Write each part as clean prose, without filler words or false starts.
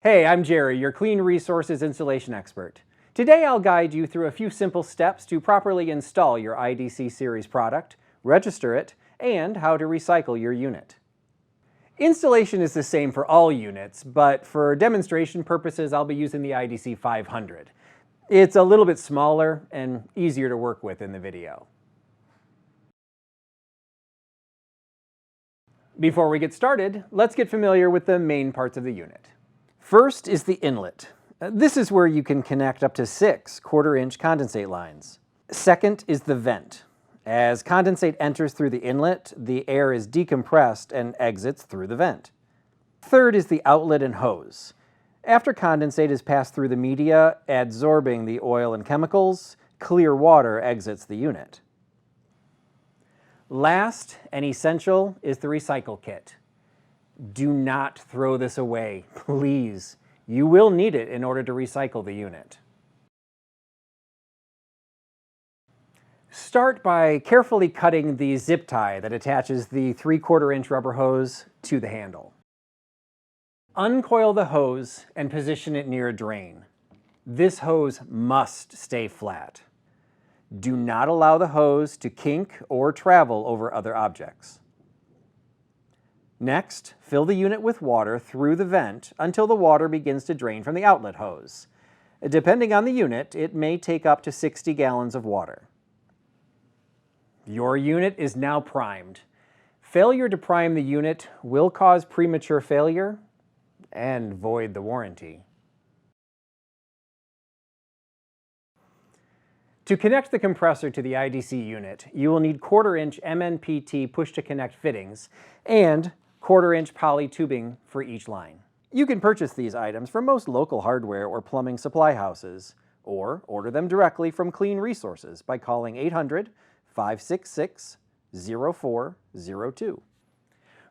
Hey, I'm Jerry, your Clean Resources installation expert. Today I'll guide you through a few simple steps to properly install your IDC series product, register it, and how to recycle your unit. Installation is the same for all units, but for demonstration purposes I'll be using the IDC-500. It's a little bit smaller and easier to work with in the video. Before we get started, let's get familiar with the main parts of the unit. First is the inlet. This is where you can connect up to 6 1/4-inch condensate lines. Second is the vent. As condensate enters through the inlet, the air is decompressed and exits through the vent. Third is the outlet and hose. After condensate is passed through the media, absorbing the oil and chemicals, clear water exits the unit. Last and essential is the recycle kit. Do not throw this away, please. You will need it in order to recycle the unit. Start by carefully cutting the zip tie that attaches the 3/4-inch rubber hose to the handle. Uncoil the hose and position it near a drain. This hose must stay flat. Do not allow the hose to kink or travel over other objects. Next, fill the unit with water through the vent until the water begins to drain from the outlet hose. Depending on the unit, it may take up to 60 gallons of water. Your unit is now primed. Failure to prime the unit will cause premature failure and void the warranty. To connect the compressor to the IDC unit, you will need 1/4-inch MNPT push-to-connect fittings and 1/4-inch poly tubing for each line. You can purchase these items from most local hardware or plumbing supply houses, or order them directly from Clean Resources by calling 800-566-0402.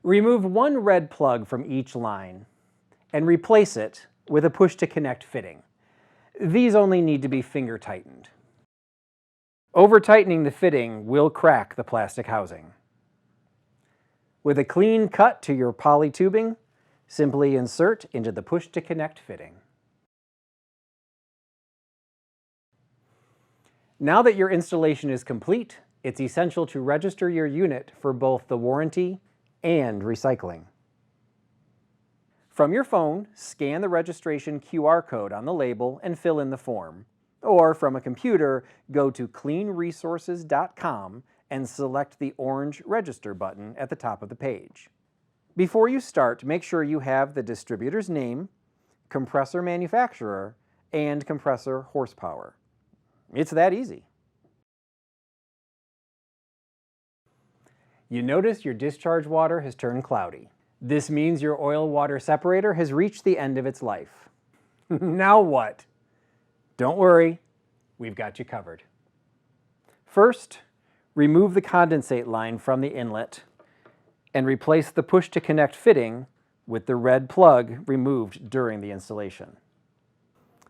Remove one red plug from each line and replace it with a push-to-connect fitting. These only need to be finger tightened. Over-tightening the fitting will crack the plastic housing. With a clean cut to your poly tubing, simply insert into the push-to-connect fitting. Now that your installation is complete, it's essential to register your unit for both the warranty and recycling. From your phone, scan the registration QR code on the label and fill in the form. Or from a computer, go to cleanresources.com and select the orange Register button at the top of the page. Before you start, make sure you have the distributor's name, compressor manufacturer, and compressor horsepower. It's that easy. You notice your discharge water has turned cloudy. This means your oil-water separator has reached the end of its life. Now what? Don't worry, we've got you covered. First, remove the condensate line from the inlet and replace the push-to-connect fitting with the red plug removed during the installation.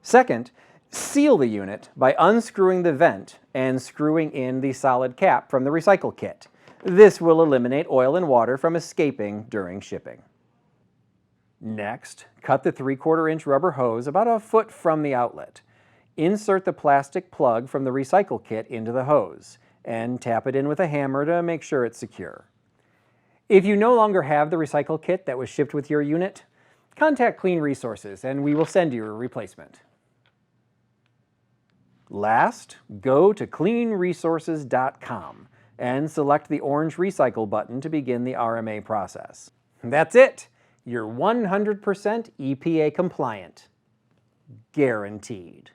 Second, seal the unit by unscrewing the vent and screwing in the solid cap from the recycle kit. This will eliminate oil and water from escaping during shipping. Next, cut the 3/4-inch rubber hose about a foot from the outlet. Insert the plastic plug from the recycle kit into the hose and tap it in with a hammer to make sure it's secure. If you no longer have the recycle kit that was shipped with your unit, contact Clean Resources and we will send you a replacement. Last, go to cleanresources.com and select the orange Recycle button to begin the RMA process. That's it! You're 100% EPA compliant. Guaranteed.